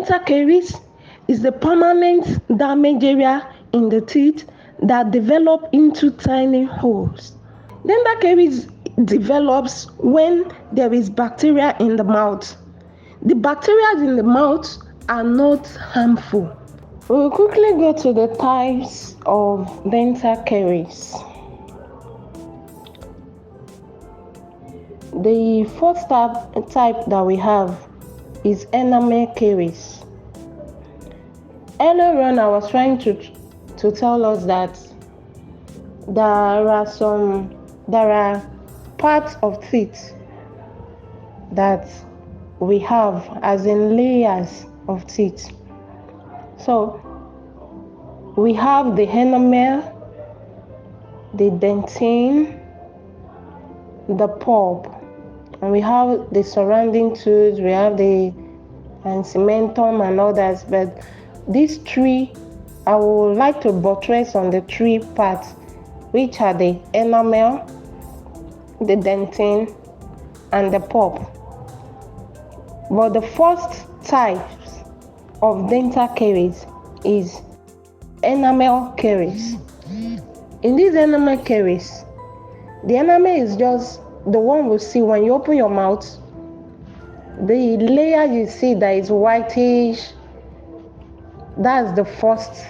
dental caries is the permanent damage area in the teeth that develop into tiny holes. Dental caries develops when there is bacteria in the mouth. The bacteria in the mouth are not harmful. We will quickly go to the types of dental caries. The first type that we have is enamel caries. Earlier on, I was trying to tell us that there are parts of teeth that we have, as in layers of teeth. So we have the enamel, the dentine, the pulp, and we have the surrounding tooth, we have the cementum and others. But these three, I would like to buttress on the three parts, which are the enamel, the dentine, and the pulp. But the first type of dental caries is enamel caries. In these enamel caries, the enamel is just the one we see when you open your mouth. The layer you see that is whitish, that's the first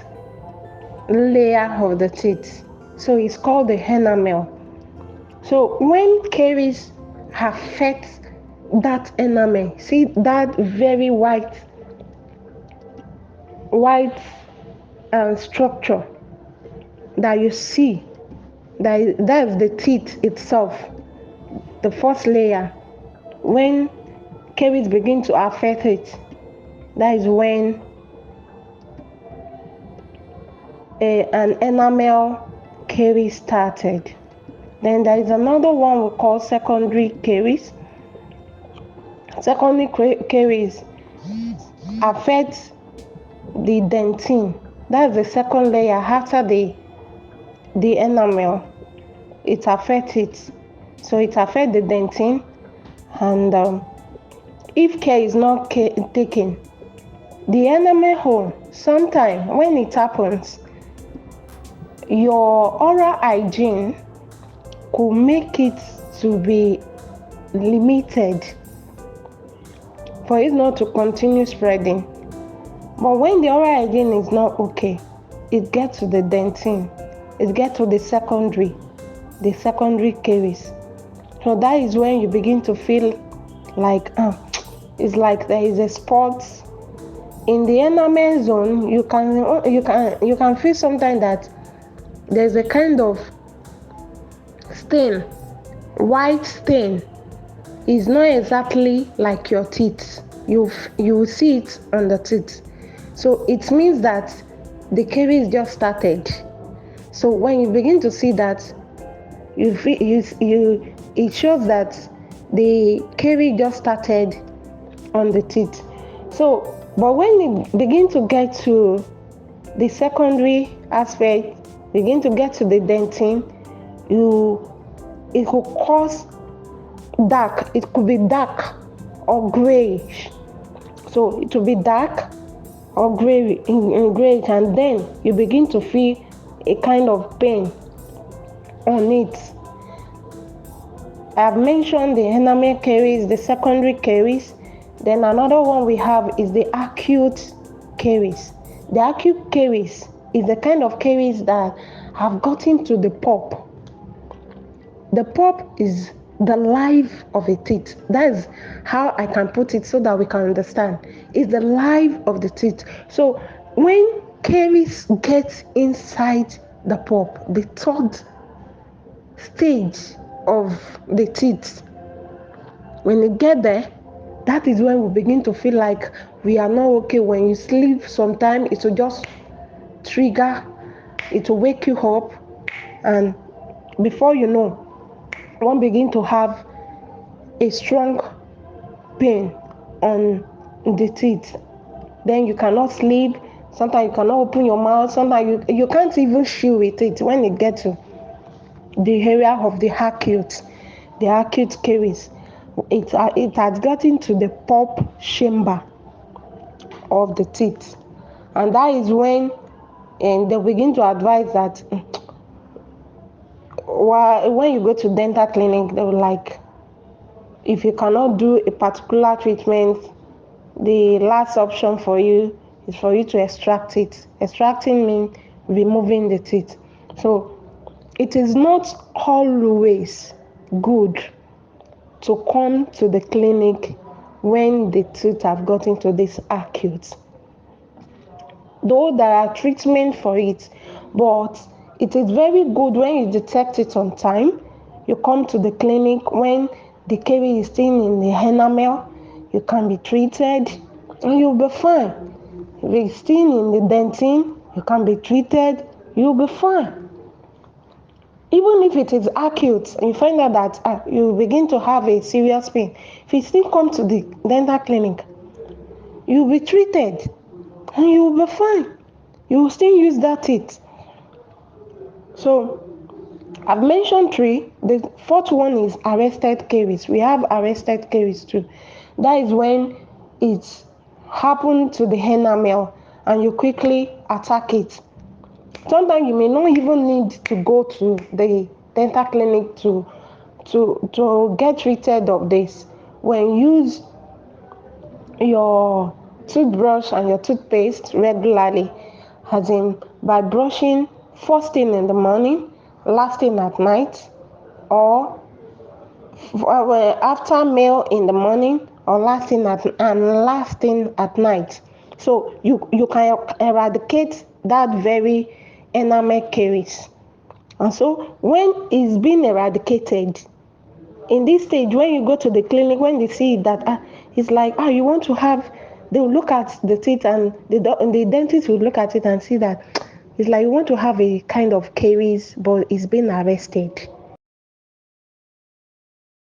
layer of the teeth. So it's called the enamel. So when caries affect that enamel, see that very white structure that you see, that's the teeth itself, the first layer. When caries begin to affect it, that is when an enamel caries started. Then there is another one we call secondary caries. Secondary caries affect the dentine. That's the second layer after the enamel. It affects it. So it affects the dentine, and if care is not taken, the enamel hole, sometimes when it happens, your oral hygiene could make it to be limited for it not to continue spreading. But when the oral hygiene is not okay, it gets to the dentine, it gets to the secondary caries. So that is when you begin to feel like it's like there is a spot in the enamel zone. You can feel sometimes that there's a kind of stain, white stain. It's not exactly like your teeth. You will see it on the teeth. So it means that the caries just started. So when you begin to see that, it shows that the caries just started on the teeth. So, but when you begin to get to the secondary aspect, begin to get to the dentine, it could cause dark. It could be dark or grayish. So it will be dark or grayish, and then you begin to feel a kind of pain on it. I have mentioned the enamel caries, the secondary caries. Then another one we have is the acute caries. The acute caries is the kind of caries that have gotten to the pulp. The pulp is the life of a teeth. That is how I can put it so that we can understand. It's the life of the teeth. So when caries get inside the pulp, the third stage of the teeth, when it get there, that is when we begin to feel like we are not okay. When you sleep, sometimes it will just trigger, it will wake you up, and before you know, one begin to have a strong pain on the teeth. Then you cannot sleep. Sometimes you cannot open your mouth. Sometimes you can't even chew with it when it gets to the area of the acute caries. It has gotten to the pulp chamber of the teeth. And that is when they begin to advise that when you go to dental clinic, they will like, if you cannot do a particular treatment, the last option for you is for you to extract it. Extracting means removing the teeth. So it is not always good to come to the clinic when the teeth have gotten to this acute. Though there are treatments for it, but it is very good when you detect it on time. You come to the clinic when the caries is still in the enamel, you can be treated and you'll be fine. If it's still in the dentin, you can be treated, you'll be fine. Even if it is acute, you find out that you begin to have a serious pain. If you still come to the dental clinic, you'll be treated and you'll be fine. You will still use that teeth. So I've mentioned 3. The fourth one is arrested caries. We have arrested caries too. That is when it happened to the enamel and you quickly attack it. Sometimes you may not even need to go to the dental clinic to get treated of this. When you use your toothbrush and your toothpaste regularly, as in by brushing first thing in the morning, last thing at night, or after meal in the morning, or last thing at night. So you can eradicate that very enamel caries. And so when it's been eradicated, in this stage, when you go to the clinic, when they see that it's like, you want to have, they will look at the teeth and the dentist will look at it and see that it's like you want to have a kind of caries, but it's been arrested.